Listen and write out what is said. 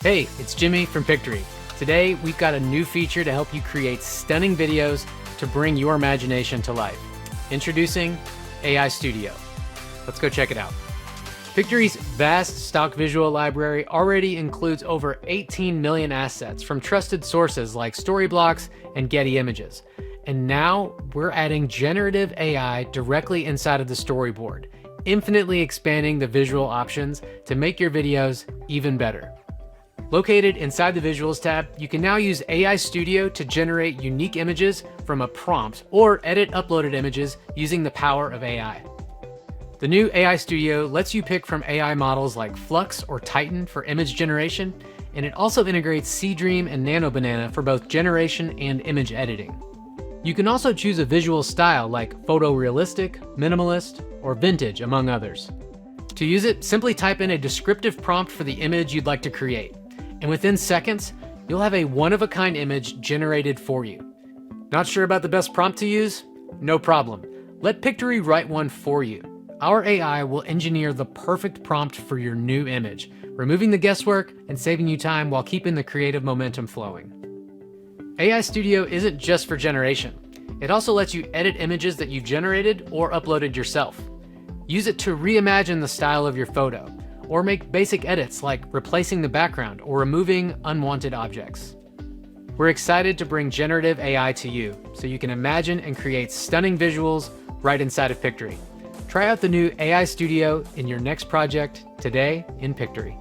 Hey, it's Jimmy from Pictory. Today, we've got a new feature to help you create stunning videos to bring your imagination to life. Introducing AI Studio. Let's go check it out. Pictory's vast stock visual library already includes over 18 million assets from trusted sources like Storyblocks and Getty Images. And now we're adding generative AI directly inside of the storyboard, infinitely expanding the visual options to make your videos even better. Located inside the Visuals tab, you can now use AI Studio to generate unique images from a prompt or edit uploaded images using the power of AI. The new AI Studio lets you pick from AI models like Flux or Titan for image generation, and it also integrates Seadream and Nano Banana for both generation and image editing. You can also choose a visual style like photorealistic, minimalist, or vintage, among others. To use it, simply type in a descriptive prompt for the image you'd like to create. And within seconds, you'll have a one-of-a-kind image generated for you. Not sure about the best prompt to use? No problem. Let Pictory write one for you. Our AI will engineer the perfect prompt for your new image, removing the guesswork and saving you time while keeping the creative momentum flowing. AI Studio isn't just for generation. It also lets you edit images that you've generated or uploaded yourself. Use it to reimagine the style of your photo, or make basic edits like replacing the background or removing unwanted objects. We're excited to bring generative AI to you so you can imagine and create stunning visuals right inside of Pictory. Try out the new AI Studio in your next project today in Pictory.